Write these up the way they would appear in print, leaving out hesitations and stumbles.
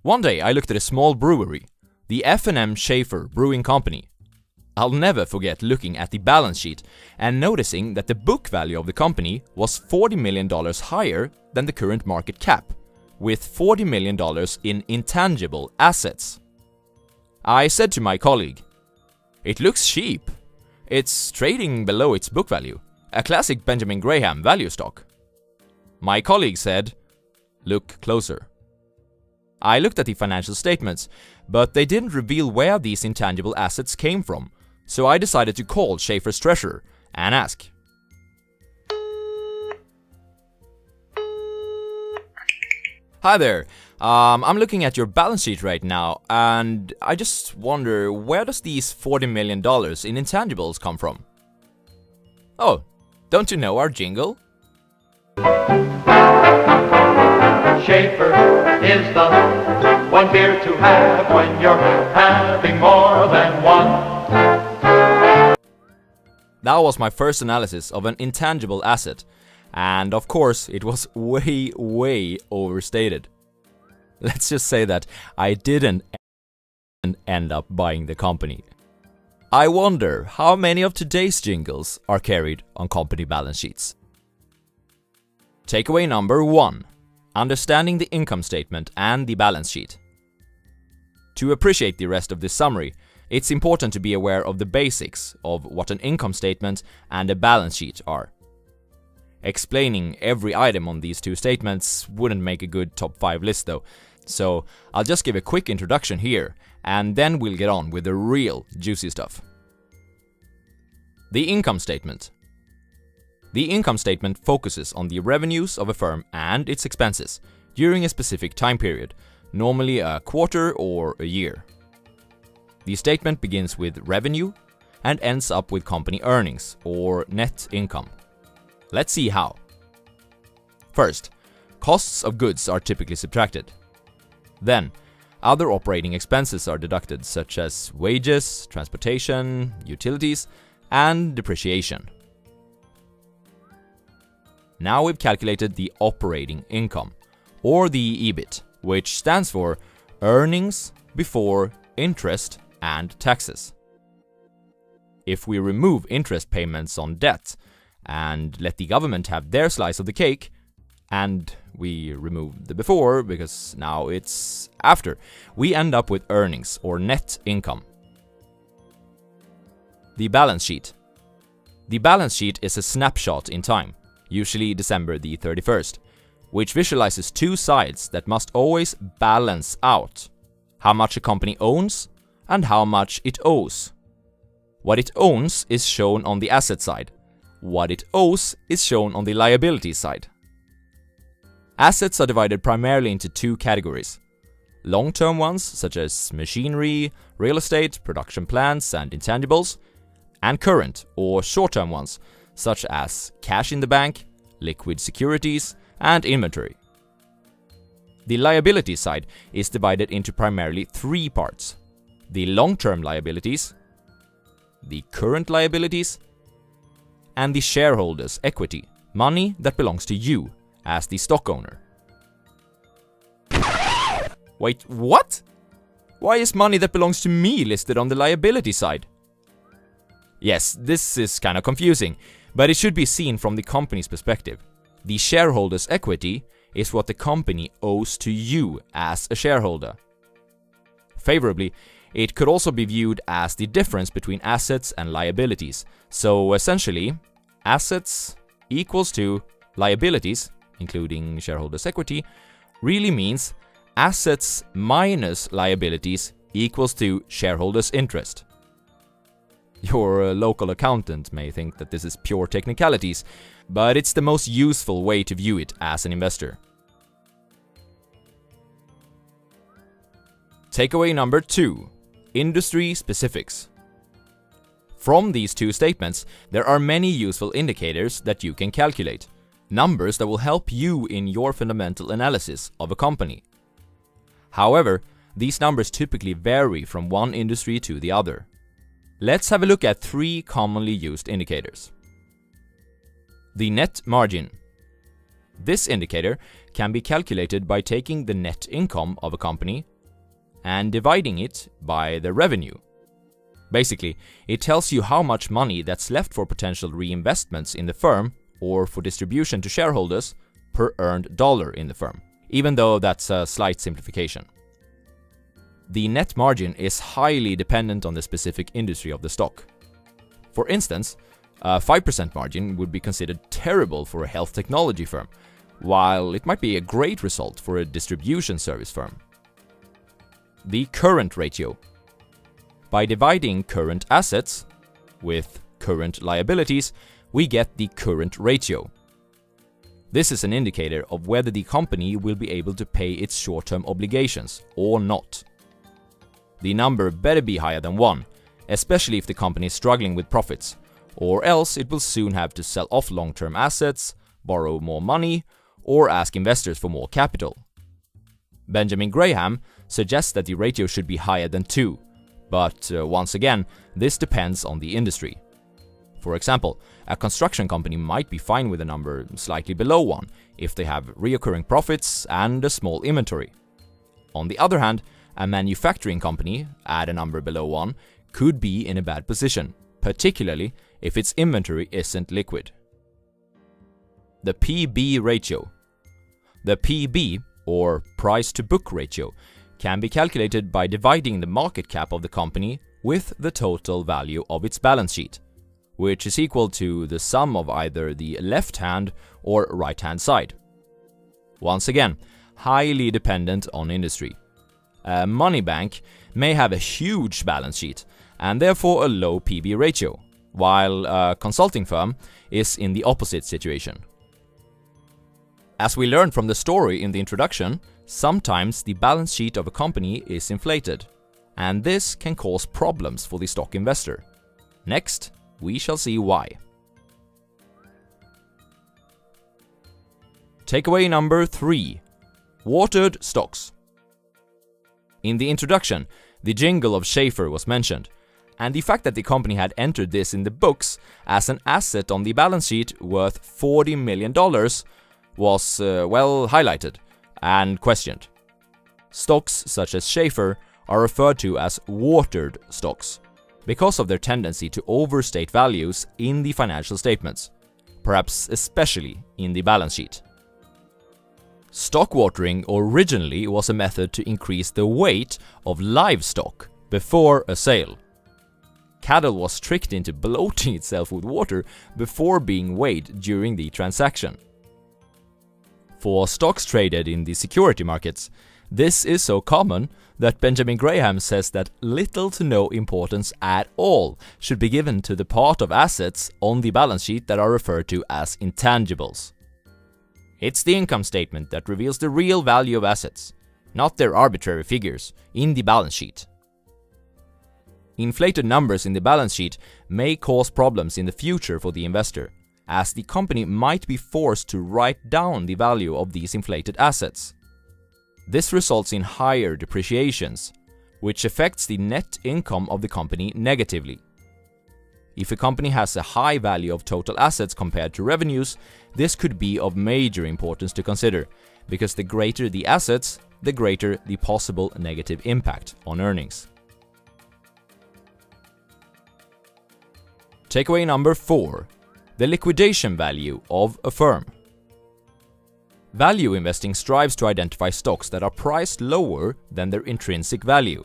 One day I looked at a small brewery, the F&M Schaefer Brewing Company. I'll never forget looking at the balance sheet and noticing that the book value of the company was $40 million higher than the current market cap, with $40 million in intangible assets. I said to my colleague, "It looks cheap. It's trading below its book value, a classic Benjamin Graham value stock." My colleague said, "Look closer." I looked at the financial statements, but they didn't reveal where these intangible assets came from, so I decided to call Schaefer's treasurer and ask. "Hi there, I'm looking at your balance sheet right now, and I just wonder, where does these $40 million in intangibles come from?" "Oh, don't you know our jingle?" Schaefer is the one beer to have when you're having more than one. That was my first analysis of an intangible asset, and of course it was way overstated. Let's just say that I didn't end up buying the company. I wonder how many of today's jingles are carried on company balance sheets. Takeaway number 1. Understanding the income statement and the balance sheet. To appreciate the rest of this summary, it's important to be aware of the basics of what an income statement and a balance sheet are. Explaining every item on these two statements wouldn't make a good top 5 list though, so I'll just give a quick introduction here, and then we'll get on with the real juicy stuff. The income statement. The income statement focuses on the revenues of a firm and its expenses during a specific time period, normally a quarter or a year. The statement begins with revenue and ends up with company earnings or net income. Let's see how. First, costs of goods are typically subtracted. Then, other operating expenses are deducted, such as wages, transportation, utilities, and depreciation. Now we've calculated the operating income, or the EBIT, which stands for earnings before interest and taxes. If we remove interest payments on debt and let the government have their slice of the cake, and we remove the before because now it's after, we end up with earnings or net income. The balance sheet. The balance sheet is a snapshot in time, usually December the 31st, which visualizes two sides that must always balance out: how much a company owns and how much it owes. What it owns is shown on the asset side. What it owes is shown on the liability side. Assets are divided primarily into two categories: long-term ones such as machinery, real estate, production plants, and intangibles, and current or short-term ones such as cash in the bank, liquid securities, and inventory. The liability side is divided into primarily three parts: the long-term liabilities, the current liabilities, and the shareholders' equity, money that belongs to you as the stock owner. Wait, what? Why is money that belongs to me listed on the liability side? Yes, this is kind of confusing, but it should be seen from the company's perspective. The shareholders' equity is what the company owes to you as a shareholder. Favorably, it could also be viewed as the difference between assets and liabilities. So essentially, assets equals to liabilities, including shareholders' equity, really means assets minus liabilities equals to shareholders' interest. Your local accountant may think that this is pure technicalities, but it's the most useful way to view it as an investor. Takeaway number 2. Industry specifics. From these two statements, there are many useful indicators that you can calculate, numbers that will help you in your fundamental analysis of a company. However, these numbers typically vary from one industry to the other. Let's have a look at 3 commonly used indicators. The net margin. This indicator can be calculated by taking the net income of a company and dividing it by the revenue. Basically, it tells you how much money that's left for potential reinvestments in the firm or for distribution to shareholders per earned dollar in the firm, even though that's a slight simplification. The net margin is highly dependent on the specific industry of the stock. For instance, a 5% margin would be considered terrible for a health technology firm, while it might be a great result for a distribution service firm. The current ratio. By dividing current assets with current liabilities, we get the current ratio. This is an indicator of whether the company will be able to pay its short-term obligations or not. The number better be higher than 1, especially if the company is struggling with profits, or else it will soon have to sell off long-term assets, borrow more money, or ask investors for more capital. Benjamin Graham suggests that the ratio should be higher than 2, but once again, this depends on the industry. For example, a construction company might be fine with a number slightly below 1 if they have recurring profits and a small inventory. On the other hand, a manufacturing company at a number below 1 could be in a bad position, particularly if its inventory isn't liquid. The PB ratio. The PB, or price to book ratio, can be calculated by dividing the market cap of the company with the total value of its balance sheet, which is equal to the sum of either the left-hand or right-hand side. Once again, highly dependent on industry. A money bank may have a huge balance sheet and therefore a low PB ratio, while a consulting firm is in the opposite situation. As we learned from the story in the introduction, sometimes the balance sheet of a company is inflated, and this can cause problems for the stock investor. Next, we shall see why. Takeaway number 3. Watered stocks. In the introduction, the jingle of Schaefer was mentioned, and the fact that the company had entered this in the books as an asset on the balance sheet worth $40 million was, well, highlighted and questioned. Stocks such as Schaefer are referred to as watered stocks because of their tendency to overstate values in the financial statements, perhaps especially in the balance sheet. Stock watering originally was a method to increase the weight of livestock before a sale. Cattle was tricked into bloating itself with water before being weighed during the transaction. For stocks traded in the security markets, this is so common that Benjamin Graham says that little to no importance at all should be given to the part of assets on the balance sheet that are referred to as intangibles. It's the income statement that reveals the real value of assets, not their arbitrary figures in the balance sheet. Inflated numbers in the balance sheet may cause problems in the future for the investor, as the company might be forced to write down the value of these inflated assets. This results in higher depreciations, which affects the net income of the company negatively. If a company has a high value of total assets compared to revenues, this could be of major importance to consider, because the greater the assets, the greater the possible negative impact on earnings. Takeaway number 4. The liquidation value of a firm. Value investing strives to identify stocks that are priced lower than their intrinsic value,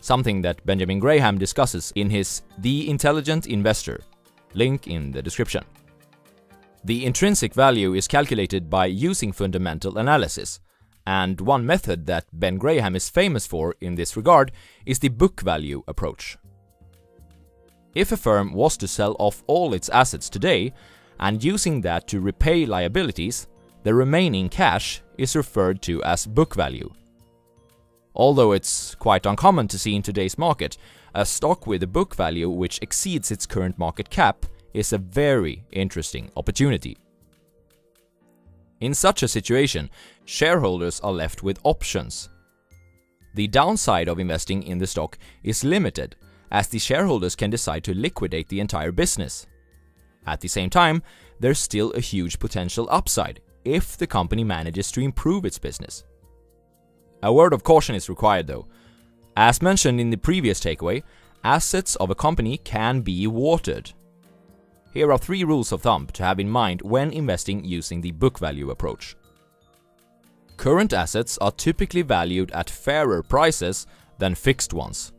something that Benjamin Graham discusses in his The Intelligent Investor, link in the description. The intrinsic value is calculated by using fundamental analysis, and one method that Ben Graham is famous for in this regard is the book value approach. If a firm was to sell off all its assets today, and using that to repay liabilities, the remaining cash is referred to as book value. Although it's quite uncommon to see in today's market, a stock with a book value which exceeds its current market cap is a very interesting opportunity. In such a situation, shareholders are left with options. The downside of investing in the stock is limited, as the shareholders can decide to liquidate the entire business. At the same time, there's still a huge potential upside if the company manages to improve its business. A word of caution is required though. As mentioned in the previous takeaway, assets of a company can be watered. Here are 3 rules of thumb to have in mind when investing using the book value approach. Current assets are typically valued at fairer prices than fixed ones.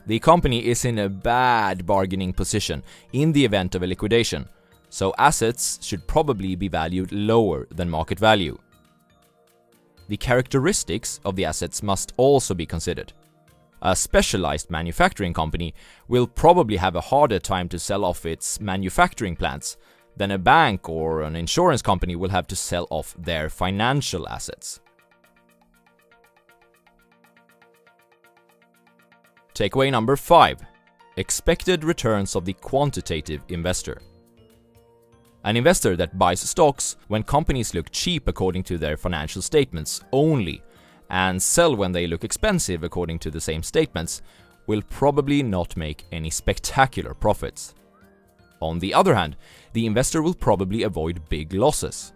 The company is in a bad bargaining position in the event of a liquidation, so assets should probably be valued lower than market value. The characteristics of the assets must also be considered. A specialized manufacturing company will probably have a harder time to sell off its manufacturing plants than a bank or an insurance company will have to sell off their financial assets. Takeaway number 5. Expected returns of the quantitative investor. An investor that buys stocks when companies look cheap according to their financial statements only, and sell when they look expensive according to the same statements, will probably not make any spectacular profits. On the other hand, the investor will probably avoid big losses.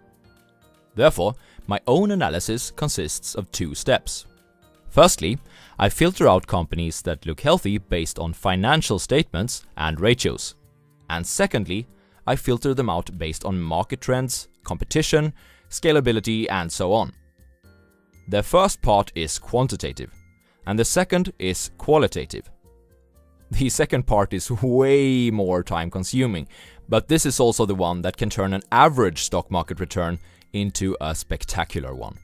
Therefore, my own analysis consists of 2 steps. Firstly, I filter out companies that look healthy based on financial statements and ratios. And secondly, I filter them out based on market trends, competition, scalability, and so on. The first part is quantitative, and the second is qualitative. The second part is way more time consuming, but this is also the one that can turn an average stock market return into a spectacular one.